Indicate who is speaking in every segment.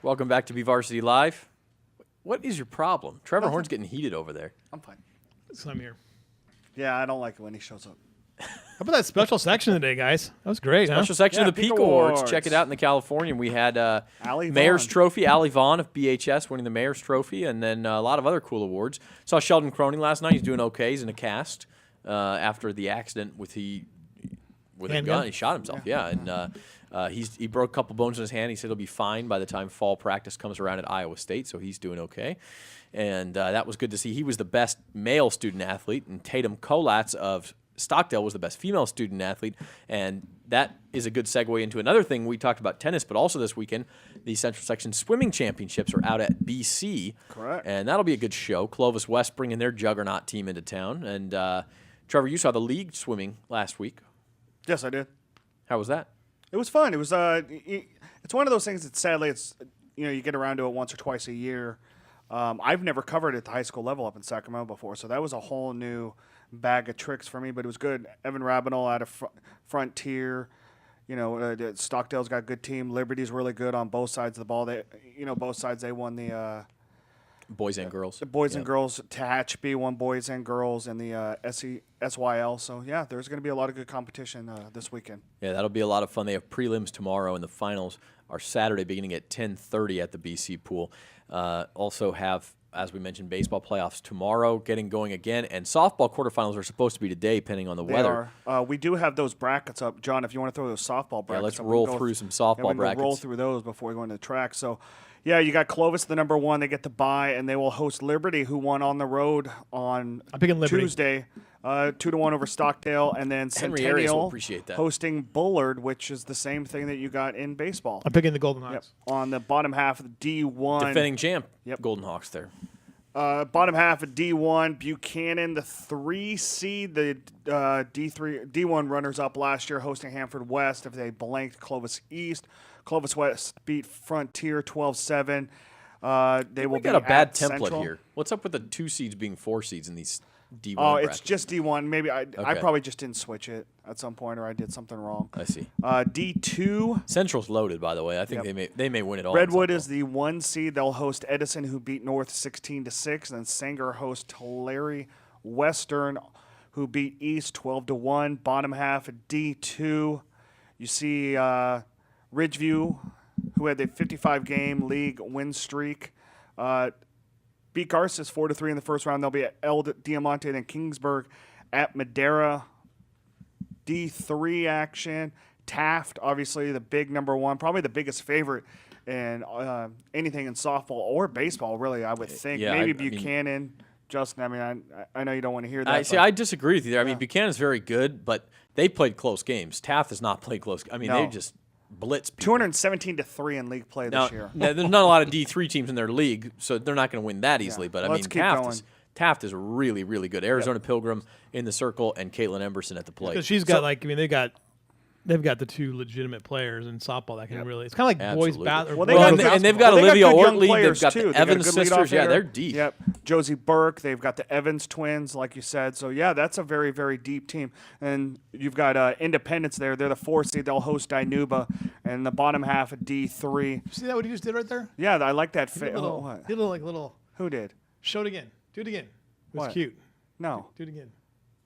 Speaker 1: Welcome back to BVarsity Live. What is your problem? Trevor Horn's getting heated over there.
Speaker 2: I'm fine.
Speaker 3: So I'm here.
Speaker 2: Yeah, I don't like it when he shows up.
Speaker 3: How about that special section today, guys? That was great,
Speaker 1: Special section
Speaker 2: Yeah,
Speaker 1: of the
Speaker 2: Peak
Speaker 1: Peak Awards.
Speaker 2: Awards.
Speaker 1: Check it out in the Californian. We had
Speaker 2: Allie
Speaker 1: Mayor's
Speaker 2: Vaughn.
Speaker 1: Trophy, Allie Vaughn of BHS winning the Mayor's Trophy, and then a lot of other cool awards. Saw Sheldon Cronin last night. He's doing okay. He's in a cast after the accident with a
Speaker 3: Handgun?
Speaker 1: gun. He shot himself, and he broke a couple bones in his hand. He said he'll be fine by the time fall practice comes around at Iowa State, so he's doing okay. And that was good to see. He was the best male student athlete, and Tatum Kolatz of Stockdale was the best female student athlete, and that is a good segue into another thing. We talked about tennis, but also this weekend, the Central Section Swimming Championships are out at BC.
Speaker 2: Correct.
Speaker 1: And that'll be a good show. Clovis West bringing their juggernaut team into town. And, Trevor, you saw the league swimming last week.
Speaker 2: Yes, I did.
Speaker 1: How was that?
Speaker 2: It was fun. It was. It's one of those things that sadly, it's you get around to it once or twice a year. I've never covered it at the high school level up in Sacramento before, so that was a whole new bag of tricks for me. But it was good. Evan Rabinal out of Frontier. Stockdale's got a good team. Liberty's really good on both sides of the ball. Both sides they won the
Speaker 1: Boys and girls.
Speaker 2: the boys and girls. Tehachapi won boys and girls in the SYL. So yeah, there's going to be a lot of good competition this weekend.
Speaker 1: Yeah, that'll be a lot of fun. They have prelims tomorrow, and the finals are Saturday beginning at 10:30 at the BC pool. Also have, as we mentioned, baseball playoffs tomorrow getting going again, and softball quarterfinals are supposed to be today, depending on the weather.
Speaker 2: We do have those brackets up. John, if you want to throw those softball brackets
Speaker 1: let's
Speaker 2: up,
Speaker 1: roll
Speaker 2: we can
Speaker 1: through some softball
Speaker 2: we can
Speaker 1: brackets.
Speaker 2: roll through those before we go into the track. So, yeah, you got Clovis, the number one. They get the bye, and they will host Liberty, who won on the road on
Speaker 3: I'm picking Liberty.
Speaker 2: Tuesday. 2-1 over Stockdale, and then
Speaker 1: Henry Arias will
Speaker 2: Centennial
Speaker 1: appreciate that.
Speaker 2: hosting Bullard, which is the same thing that you got in baseball.
Speaker 3: I'm picking the Golden Hawks.
Speaker 2: On the bottom half of the D1.
Speaker 1: Defending champ,
Speaker 2: Yep.
Speaker 1: Golden Hawks there.
Speaker 2: Bottom half of D1, Buchanan, the 3 seed, the D1 runners up last year, hosting Hanford West. If they blanked Clovis East, Clovis West beat Frontier 12-7. They will
Speaker 1: We
Speaker 2: be
Speaker 1: got a bad
Speaker 2: at
Speaker 1: template
Speaker 2: Central.
Speaker 1: here. What's up with the 2 seeds being 4 seeds in these D1
Speaker 2: Oh,
Speaker 1: brackets?
Speaker 2: it's just D1. Maybe I
Speaker 1: Okay.
Speaker 2: probably just didn't switch it at some point, or I did something wrong.
Speaker 1: I see.
Speaker 2: D2.
Speaker 1: Central's loaded, by the way. I think they may win it all. in
Speaker 2: Redwood
Speaker 1: softball.
Speaker 2: is the 1 seed. They'll host Edison, who beat North 16-6. And then Sanger hosts Tulare Western, who beat East 12-1. Bottom half of D2. You see Ridgeview, who had the 55-game league win streak. Beat Garces 4-3 in the first round. They'll be at El Diamante, then Kingsburg at Madera. D3 action. Taft, obviously the big number one, probably the biggest favorite in anything in softball or baseball, really, I would think.
Speaker 1: Yeah,
Speaker 2: Maybe
Speaker 1: I mean-
Speaker 2: Buchanan. Justin, I mean, I know you don't want to hear that.
Speaker 1: I disagree with you there. I mean, Buchanan's very good, but they played close games. Taft has not played close. I mean,
Speaker 2: No.
Speaker 1: they just blitz people.
Speaker 2: 217-3 in league play
Speaker 1: Now,
Speaker 2: this year.
Speaker 1: there's not a lot of D3 teams in their league, so they're not going to win that easily.
Speaker 2: Yeah.
Speaker 1: But, I
Speaker 2: Let's
Speaker 1: mean,
Speaker 2: keep going.
Speaker 1: Taft is really, really good. Arizona Pilgrim in the circle and Caitlin Emberson at the plate.
Speaker 3: Because she's got they've got the 2 legitimate players in softball that can really. It's kind of like boys
Speaker 1: Absolutely.
Speaker 3: basketball.
Speaker 2: Well, they
Speaker 1: Well,
Speaker 2: got
Speaker 1: and they've got
Speaker 2: Well, they
Speaker 1: Olivia
Speaker 2: good young
Speaker 1: Ortley. They've
Speaker 2: players,
Speaker 1: got
Speaker 2: too.
Speaker 1: the
Speaker 2: They got a
Speaker 1: Evans
Speaker 2: good
Speaker 1: sisters.
Speaker 2: leadoff
Speaker 1: Yeah,
Speaker 2: hitter.
Speaker 1: they're deep.
Speaker 2: Yep. Josie Burke. They've got the Evans twins, like you said. So, yeah, that's a very, very deep team. And you've got Independence there. They're the 4 seed. They'll host Dinuba. And the bottom half of D3.
Speaker 3: See that what he just did right there?
Speaker 2: Yeah, I like that
Speaker 3: Did
Speaker 2: fit.
Speaker 3: a little,
Speaker 2: What?
Speaker 3: did a little.
Speaker 2: Who did?
Speaker 3: Show it again. Do it again. It was
Speaker 2: What?
Speaker 3: cute.
Speaker 2: No.
Speaker 3: Do it again.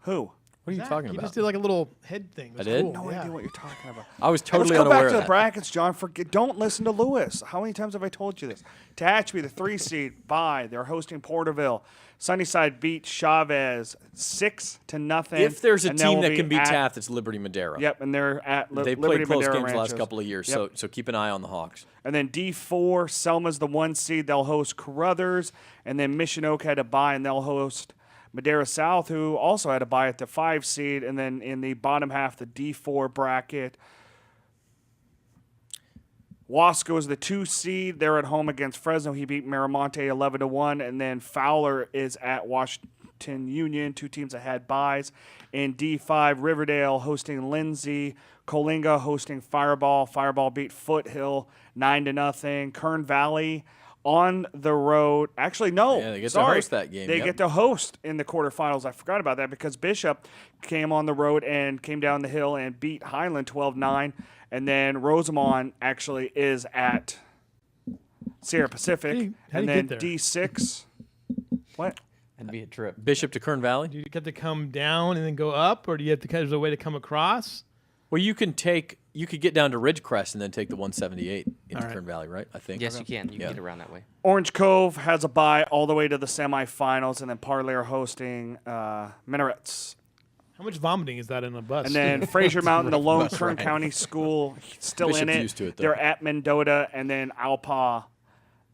Speaker 2: Who?
Speaker 1: What are you
Speaker 3: Zach,
Speaker 1: talking
Speaker 3: He
Speaker 1: about?
Speaker 3: just did like a little head thing. It was
Speaker 1: I did?
Speaker 3: Cool.
Speaker 2: No
Speaker 3: yeah.
Speaker 2: idea what you're talking about.
Speaker 1: I was totally
Speaker 2: Let's go
Speaker 1: unaware
Speaker 2: back to
Speaker 1: of
Speaker 2: the
Speaker 1: that.
Speaker 2: brackets, John. Don't listen to Lewis. How many times have I told you this? Tehachapi, the 3 seed, bye. They're hosting Porterville. Sunnyside beat Chavez 6-0.
Speaker 1: If there's a
Speaker 2: and
Speaker 1: team
Speaker 2: they'll
Speaker 1: that
Speaker 2: be
Speaker 1: can beat
Speaker 2: at-
Speaker 1: Taft, it's Liberty Madera.
Speaker 2: Yep, and they're at
Speaker 1: They
Speaker 2: Liberty
Speaker 1: played close
Speaker 2: Madera
Speaker 1: games the last
Speaker 2: Ranchos.
Speaker 1: couple of years,
Speaker 2: Yep.
Speaker 1: so keep an eye on the Hawks.
Speaker 2: And then D4, Selma's the 1 seed. They'll host Carruthers. And then Mission Oak had a bye, and they'll host Madera South, who also had a bye at the 5 seed. And then in the bottom half, the D4 bracket, Wasco is the 2 seed. They're at home against Fresno. He beat Miramonte 11-1. And then Fowler is at Washington Union, 2 teams that had byes. In D5, Riverdale hosting Lindsay. Coalinga hosting Fireball. Fireball beat Foothill 9-0. Kern Valley on the road. Actually, no.
Speaker 1: Yeah, they get to
Speaker 2: sorry.
Speaker 1: host that game,
Speaker 2: They
Speaker 1: yep.
Speaker 2: get to host in the quarterfinals. I forgot about that because Bishop came on the road and came down the hill and beat Highland 12-9. And then Rosamond actually is at Sierra Pacific,
Speaker 3: How
Speaker 2: and
Speaker 3: do you
Speaker 2: then
Speaker 3: get there?
Speaker 2: D6. What?
Speaker 4: That'd be a trip.
Speaker 1: Bishop to Kern Valley.
Speaker 3: Do you get to come down and then go up, or do you have to? There's a way to come across.
Speaker 1: Well, you could get down to Ridgecrest and then take the 178 into
Speaker 3: All right.
Speaker 1: Kern Valley, right? I think.
Speaker 4: Yes, you can. You
Speaker 1: Yeah.
Speaker 4: can get around that way.
Speaker 2: Orange Cove has a bye all the way to the semifinals, and then Parley are hosting Minarets.
Speaker 3: How much vomiting is that in a bus?
Speaker 2: And then Fraser Mountain, the lone
Speaker 1: bus
Speaker 2: Kern
Speaker 1: ride.
Speaker 2: County school, still in
Speaker 1: Bishop's
Speaker 2: it.
Speaker 1: used to it, though.
Speaker 2: They're at Mendota, and then Alpa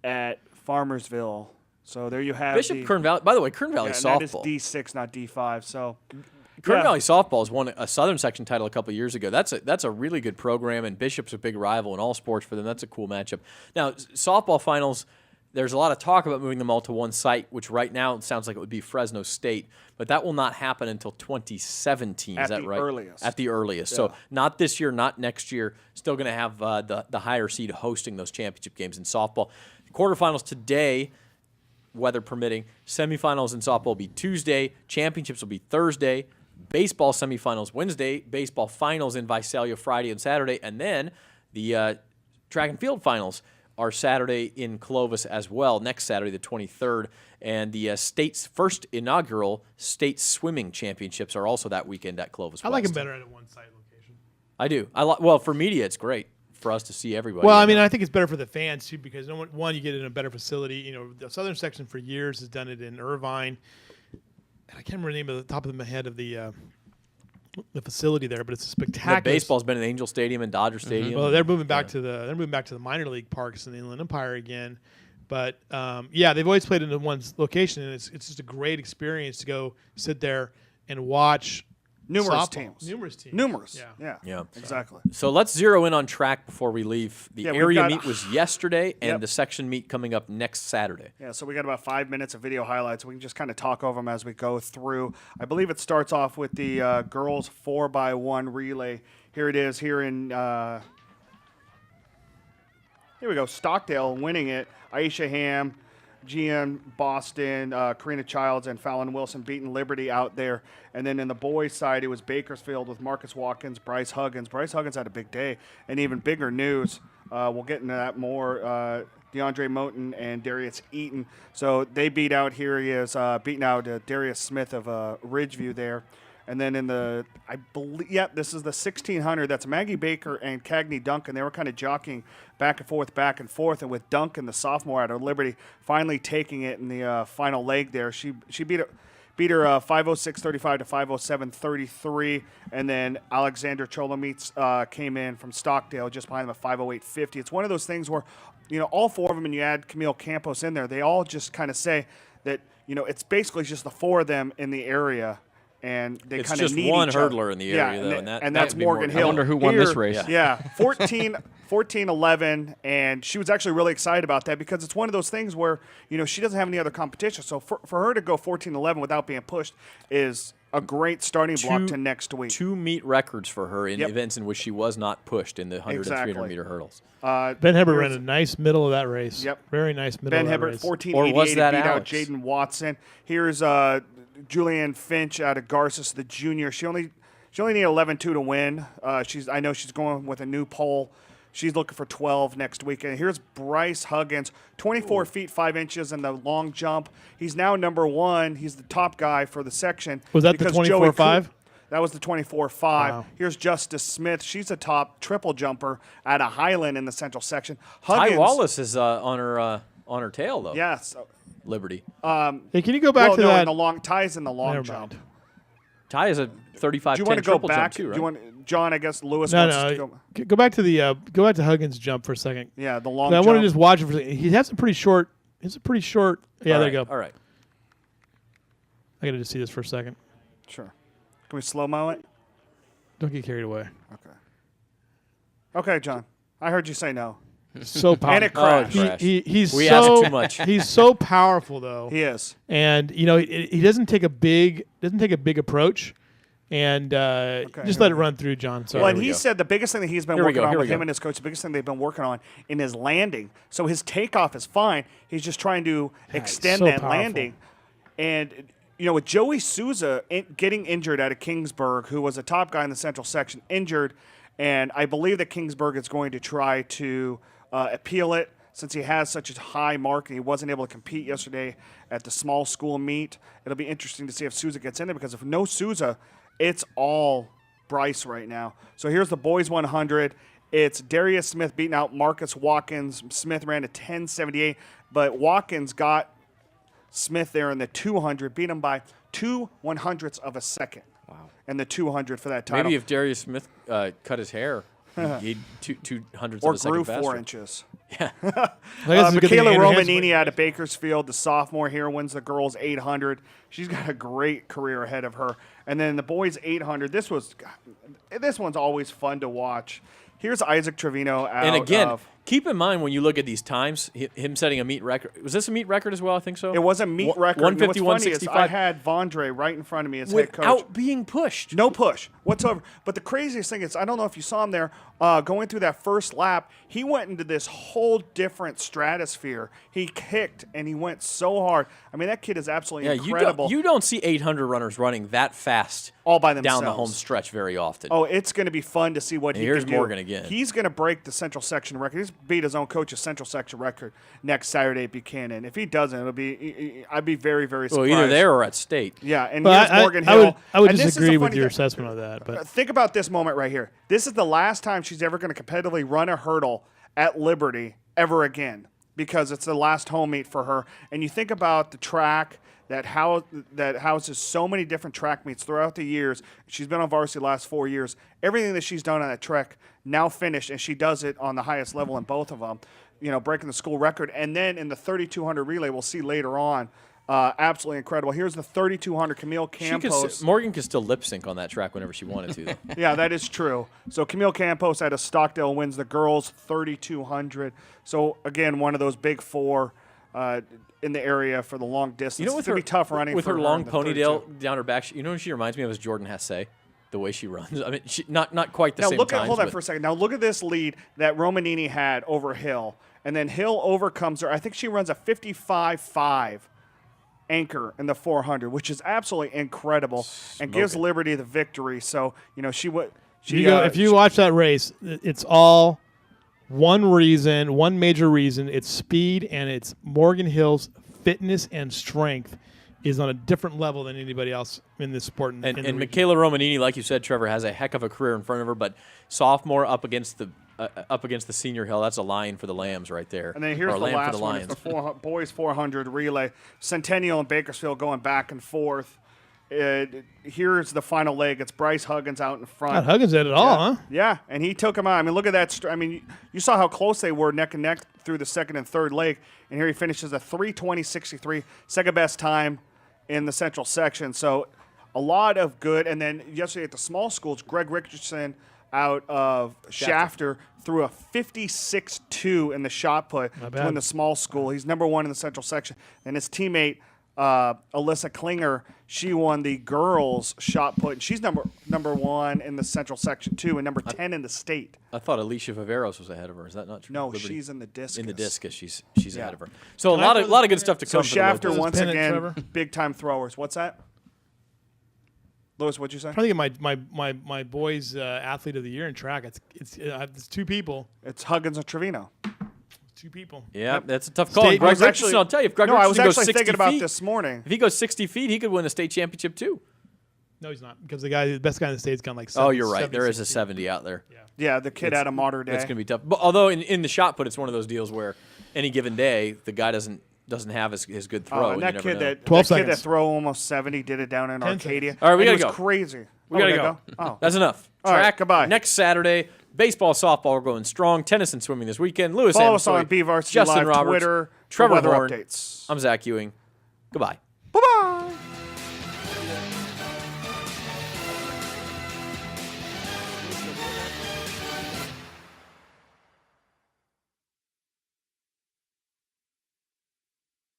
Speaker 2: at Farmersville. So there you have
Speaker 1: Bishop Kern Valley. By the way, Kern Valley
Speaker 2: and that is
Speaker 1: softball.
Speaker 2: D6, not D5. So
Speaker 1: Kern
Speaker 2: yeah.
Speaker 1: Valley softball has won a Southern Section title a couple of years ago. That's a really good program, and Bishop's a big rival in all sports for them. That's a cool matchup. Now, softball finals, there's a lot of talk about moving them all to one site, which right now it sounds like it would be Fresno State, but that will not happen until 2017.
Speaker 2: At
Speaker 1: is that
Speaker 2: the
Speaker 1: right?
Speaker 2: earliest.
Speaker 1: At the earliest. So not this year, not next year. Still going to have the higher seed hosting those championship games in softball. Quarterfinals today, weather permitting. Semifinals in softball will be Tuesday. Championships will be Thursday. Baseball semifinals Wednesday. Baseball finals in Visalia Friday and Saturday. And then the track and field finals are Saturday in Clovis as well, next Saturday, the 23rd. And the state's first inaugural state swimming championships are also that weekend at Clovis
Speaker 3: I like them
Speaker 1: West.
Speaker 3: better at a one-site location.
Speaker 1: I do. Well, for media, it's great for us to see everybody.
Speaker 3: Well, I mean, I think it's better for the fans too because one, you get it in a better facility. You know, the Southern Section for years has done it in Irvine, and I can't remember the name of the top of my head of the facility there, but it's a spectacular.
Speaker 1: baseball's been in Angel Stadium and Dodger Stadium.
Speaker 3: Well, they're moving back to the minor league parks in the Inland Empire again. But yeah, they've always played in one location, and it's just a great experience to go sit there and watch
Speaker 2: Numerous
Speaker 3: softball.
Speaker 2: teams.
Speaker 3: Numerous.
Speaker 1: Yeah.
Speaker 2: Exactly.
Speaker 1: So let's zero in on track before we leave. The
Speaker 2: Yeah, we've
Speaker 1: area
Speaker 2: got-
Speaker 1: meet was yesterday, and
Speaker 2: Yep.
Speaker 1: the section meet coming up next Saturday.
Speaker 2: Yeah, so we got about 5 minutes of video highlights. We can just kind of talk over them as we go through. I believe it starts off with the girls 4x1 relay. Here it is here in, here we go, Stockdale winning it. Aisha Ham, GM Boston, Karina Childs, and Fallon Wilson beating Liberty out there. And then in the boys' side, it was Bakersfield with Marcus Watkins, Bryce Huggins. Bryce Huggins had a big day. And even bigger news, we'll get into that more, DeAndre Moten and Darius Eaton. So they beat out, here he is, beating out Darius Smith of Ridgeview there. And then in the, I believe, this is the 1600. That's Maggie Baker and Cagney Duncan. They were kind of jockeying back and forth. And with Duncan, the sophomore out of Liberty, finally taking it in the final leg there. She beat her 5:06.35 to 5:07.33. And then Alexander Cholomeets came in from Stockdale just behind them at 5:08.50. It's one of those things where, all four of them, and you add Camille Campos in there, they all just kind of say that, it's basically just the four of them in the area. And they
Speaker 1: It's
Speaker 2: kind of
Speaker 1: just
Speaker 2: need
Speaker 1: one
Speaker 2: each other.
Speaker 1: hurdler in the area, though,
Speaker 2: and
Speaker 1: that
Speaker 2: that's
Speaker 1: would be
Speaker 2: Morgan
Speaker 1: Morgan.
Speaker 2: Hill.
Speaker 4: I wonder who won this race.
Speaker 2: Yeah, 14-11, and she was actually really excited about that because it's one of those things where, she doesn't have any other competition. So for her to go 14-11 without being pushed is a great starting block to next week.
Speaker 1: 2 meet records for her in
Speaker 2: Yep.
Speaker 1: events in which she was not pushed in the 100 and 300 meter hurdles.
Speaker 3: Ben Hibbert ran a nice middle of that race.
Speaker 2: Yep.
Speaker 3: Very nice middle
Speaker 2: Ben
Speaker 3: of that
Speaker 2: Hibbert,
Speaker 3: race.
Speaker 2: 14-88
Speaker 1: Or was that
Speaker 2: beat out
Speaker 1: Alex?
Speaker 2: Jaden Watson. Here's Julianne Finch out of Garces, the junior. She only needed 11-2 to win. I know she's going with a new pole. She's looking for 12 next week. And here's Bryce Huggins, 24 feet 5 inches in the long jump. He's now number one. He's the top guy for the section.
Speaker 3: Was that the
Speaker 2: because Joey
Speaker 3: 24.5?
Speaker 2: That was the 24.5.
Speaker 3: Wow.
Speaker 2: Here's Justice Smith. She's a top triple jumper out of Highland in the central section.
Speaker 1: Ty Wallace is on her tail though.
Speaker 2: Yes.
Speaker 1: Liberty.
Speaker 3: Hey, can you go back to
Speaker 2: no,
Speaker 3: that?
Speaker 2: in the long ties in the long
Speaker 3: Never
Speaker 2: jump.
Speaker 3: mind.
Speaker 1: Ty is a 35.
Speaker 2: Do you want to go
Speaker 1: triple
Speaker 2: back?
Speaker 1: Jump too, right?
Speaker 2: Do you want John? I guess Lewis
Speaker 3: No,
Speaker 2: wants to
Speaker 3: no.
Speaker 2: go.
Speaker 3: Go back to the Huggins jump for a second.
Speaker 2: Yeah, the long
Speaker 3: I
Speaker 2: jump.
Speaker 3: want to just watch it for a second. He has a pretty short. It's a pretty short. Yeah,
Speaker 1: All
Speaker 3: there
Speaker 1: right,
Speaker 3: you go.
Speaker 1: All right.
Speaker 3: I got to just see this for a second.
Speaker 2: Sure. Can we slow mo it?
Speaker 3: Don't get carried away.
Speaker 2: Okay. Okay, John. I heard you say no.
Speaker 3: So powerful.
Speaker 2: And it crashed.
Speaker 1: crashed.
Speaker 3: He's
Speaker 1: We
Speaker 3: so,
Speaker 1: asked too much.
Speaker 3: He's so powerful though.
Speaker 2: He is.
Speaker 3: And he doesn't take a big approach, and just
Speaker 2: here
Speaker 3: let
Speaker 2: we
Speaker 3: it
Speaker 2: go.
Speaker 3: run through, John. Sorry.
Speaker 2: Well, and
Speaker 1: we
Speaker 2: he
Speaker 1: go.
Speaker 2: said the biggest thing that he's been
Speaker 1: Here we
Speaker 2: working
Speaker 1: go,
Speaker 2: on
Speaker 1: here
Speaker 2: with
Speaker 1: we
Speaker 2: him
Speaker 1: go.
Speaker 2: and his coach, the biggest thing they've been working on in his landing. So his takeoff is fine. He's just trying to extend
Speaker 3: so
Speaker 2: that
Speaker 3: powerful.
Speaker 2: landing. And, with Joey Souza getting injured out of Kingsburg, who was a top guy in the central section, injured, and I believe that Kingsburg is going to try to appeal it. since he has such a high mark and he wasn't able to compete yesterday at the small school meet. It'll be interesting to see if Souza gets in there, because if no Souza, it's all Bryce right now. So here's the boys 100. It's Darius Smith beating out Marcus Watkins. Smith ran a 10.78, but Watkins got Smith there in the 200, beat him by 2/100ths of a second. Wow. And the 200 for that title.
Speaker 1: Maybe if Darius Smith cut his hair, he'd 2/100ths
Speaker 2: or
Speaker 1: of a second
Speaker 2: grew
Speaker 1: faster.
Speaker 2: 4 inches.
Speaker 1: Yeah.
Speaker 2: Michaela Romanini out of Bakersfield, the sophomore here, wins the girls 800. She's got a great career ahead of her. And then the boys 800. This one's always fun to watch. Here's Isaac Trevino out
Speaker 1: And again,
Speaker 2: of,
Speaker 1: keep in mind when you look at these times, him setting a meet record. Was this a meet record as well? I think so.
Speaker 2: it was a meet record.
Speaker 1: 150,
Speaker 2: And what's funny is
Speaker 1: 165.
Speaker 2: I had Vondre right in front of me as head coach.
Speaker 1: Without being pushed.
Speaker 2: No push whatsoever. But the craziest thing is, I don't know if you saw him there, going through that first lap, he went into this whole different stratosphere. He kicked, and he went so hard. I mean, that kid is absolutely incredible.
Speaker 1: You don't see 800 runners running that fast
Speaker 2: all by themselves.
Speaker 1: down the home stretch very often.
Speaker 2: Oh, it's going to be fun to see what he
Speaker 1: here's
Speaker 2: can do.
Speaker 1: Morgan again.
Speaker 2: He's going to break the Central Section record. He's beat his own coach's Central Section record next Saturday at Buchanan. If he doesn't, I'd be very, very surprised.
Speaker 1: Well, either there or at state.
Speaker 2: Yeah, and
Speaker 3: But
Speaker 2: here's Morgan Hill.
Speaker 3: I would
Speaker 2: And this is
Speaker 3: disagree
Speaker 2: the
Speaker 3: with
Speaker 2: funny
Speaker 3: your
Speaker 2: thing.
Speaker 3: assessment of that. But
Speaker 2: Think about this moment right here. This is the last time she's ever going to competitively run a hurdle at Liberty ever again, because it's the last home meet for her. And you think about the track that houses so many different track meets throughout the years. She's been on varsity the last 4 years. Everything that she's done on that track now finished, and she does it on the highest level in both of them, breaking the school record. And then in the 3,200 relay, we'll see later on, absolutely incredible. Here's the 3,200 Camille Campos.
Speaker 1: Morgan could still lip sync on that track whenever she wanted to, though.
Speaker 2: Yeah, that is true. So Camille Campos out of Stockdale wins the girls 3,200. So again, one of those big four in the area for the long distance.
Speaker 1: With
Speaker 2: it's gonna be tough running
Speaker 1: with
Speaker 2: for
Speaker 1: her
Speaker 2: in
Speaker 1: long
Speaker 2: the
Speaker 1: ponytail
Speaker 2: 32.
Speaker 1: down her back. Who she reminds me of is Jordan Hasse, the way she runs. I mean, not quite the
Speaker 2: Now
Speaker 1: same.
Speaker 2: hold on for a second. Now look at this lead that Romanini had over Hill, and then Hill overcomes her. I think she runs a 55.5 anchor in the 400, which is absolutely incredible, and gives Liberty the victory. So she would.
Speaker 3: if you watch that race, it's all one major reason. It's speed, and it's Morgan Hill's fitness and strength is on a different level than anybody else in this sport.
Speaker 1: And Michaela Romanini, like you said, Trevor, has a heck of a career in front of her. But sophomore up against the senior hill, that's a lion for the Lambs right there.
Speaker 2: And then here's
Speaker 1: or
Speaker 2: the
Speaker 1: lamb
Speaker 2: last
Speaker 1: for the
Speaker 2: one.
Speaker 1: Lions.
Speaker 2: It's the boys 400 relay. Centennial and Bakersfield going back and forth. Here's the final leg. It's Bryce Huggins out in front.
Speaker 3: Not Huggins did it all, huh?
Speaker 2: Yeah, and he took him out. I mean, look at that. You saw how close they were neck and neck through the second and third leg. And here he finishes a 3:20.63, second best time in the Central Section. So a lot of good. And then yesterday at the small schools, Greg Richardson out of Shafter threw a 56.2 in the shot put to win the small school. He's number one in the Central Section. And his teammate, Alyssa Klinger, she won the girls shot put. And she's number one in the Central Section too, and number 10 in the state.
Speaker 1: I thought Alicia Viveros was ahead of her. Is that not true?
Speaker 2: No,
Speaker 1: Liberty?
Speaker 2: she's in the discus.
Speaker 1: In the discus, she's ahead of her. So a lot of good stuff to
Speaker 2: So
Speaker 1: come. for the
Speaker 2: Shafter
Speaker 1: locals.
Speaker 2: once
Speaker 3: Pennant,
Speaker 2: again,
Speaker 3: Trevor?
Speaker 2: big time throwers. What's that? Lewis, what'd you say?
Speaker 3: I'm trying to get my boys athlete of the year in track. It's two people.
Speaker 2: It's Huggins and Trevino.
Speaker 3: Two people.
Speaker 1: Yeah, that's a tough call. And
Speaker 3: State-
Speaker 1: Greg
Speaker 2: was
Speaker 1: Richardson,
Speaker 2: actually-
Speaker 1: I'll tell you, if Greg
Speaker 2: No, I
Speaker 1: Richardson
Speaker 2: was
Speaker 1: goes
Speaker 2: actually
Speaker 1: 60
Speaker 2: thinking about
Speaker 1: feet,
Speaker 2: this morning.
Speaker 1: if he goes 60 feet, he could win a state championship too.
Speaker 3: No, he's not, because the best guy in the state's gone like 70,
Speaker 1: Oh, you're right.
Speaker 3: 70,
Speaker 1: There is a
Speaker 3: 60.
Speaker 1: 70 out there.
Speaker 2: Yeah, the kid out of Mater Day.
Speaker 1: That's going to be tough. But although in the shot put, it's one of those deals where any given day the guy doesn't have his good throw.
Speaker 2: and
Speaker 1: and
Speaker 2: that
Speaker 1: you
Speaker 2: kid
Speaker 1: never know.
Speaker 2: that
Speaker 3: 12
Speaker 2: that kid that
Speaker 3: seconds.
Speaker 2: throw almost 70 did it down in
Speaker 3: 10
Speaker 2: Arcadia.
Speaker 1: All right, we
Speaker 2: And
Speaker 1: gotta
Speaker 2: it was
Speaker 1: go.
Speaker 2: crazy.
Speaker 1: We gotta
Speaker 2: gotta
Speaker 1: go.
Speaker 2: Oh.
Speaker 1: That's enough.
Speaker 2: All right,
Speaker 1: Track
Speaker 2: goodbye.
Speaker 1: next Saturday. Baseball, softball are going strong. Tennis and swimming this weekend. Lewis
Speaker 2: Follow us
Speaker 1: Amestoy,
Speaker 2: on BVarsity
Speaker 1: Justin
Speaker 2: Live
Speaker 1: Roberts,
Speaker 2: Twitter,
Speaker 1: Trevor
Speaker 2: for weather
Speaker 1: Horn.
Speaker 2: updates.
Speaker 1: I'm Zach Ewing. Goodbye.
Speaker 2: Bye-bye.